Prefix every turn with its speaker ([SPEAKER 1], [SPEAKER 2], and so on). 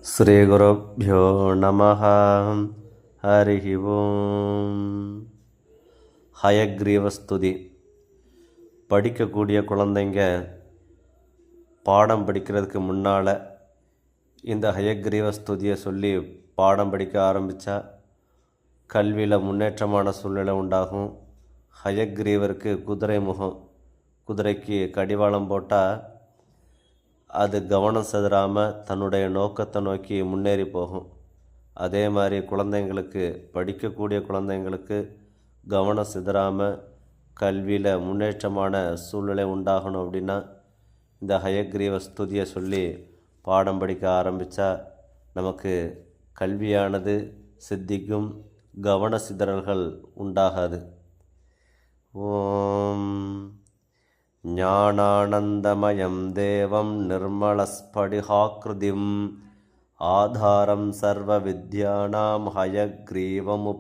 [SPEAKER 1] ஸ்ரீகுருப்யோ நமஹ. ஹரிஹி ஓம். ஹயக்ரீவஸ்துதி. படிக்கக்கூடிய குழந்தைங்க பாடம் படிக்கிறதுக்கு முன்னால் இந்த ஹயக்ரீவஸ்துதியை சொல்லி பாடம் படிக்க ஆரம்பித்தா கல்வியில் முன்னேற்றமான சூழ்நிலை உண்டாகும். ஹயக்ரீவருக்கு குதிரை முகம், குதிரைக்கு கடிவாளம் போட்டால் அது கவனம் செதறாமல் தன்னுடைய நோக்கத்தை நோக்கி முன்னேறி போகும். அதே மாதிரி குழந்தைங்களுக்கு, படிக்கக்கூடிய குழந்தைங்களுக்கு கவனம் சிதறாமல் கல்வியில் முன்னேற்றமான சூழ்நிலை உண்டாகணும் அப்படின்னா இந்த ஹயக்ரீவ ஸ்துதியை சொல்லி பாடம் படிக்க ஆரம்பித்தா நமக்கு கல்வியானது சித்திக்கும், கவன சிதறல்கள் உண்டாகாது. ஓம் ஞானானந்தமயம் தேவம் நிர்மலஸ்படிகாக்ருதிம் ஆதாரம் சர்வ வித்யானாம் ஹயக்ரீவமுபாஸ்மஹே.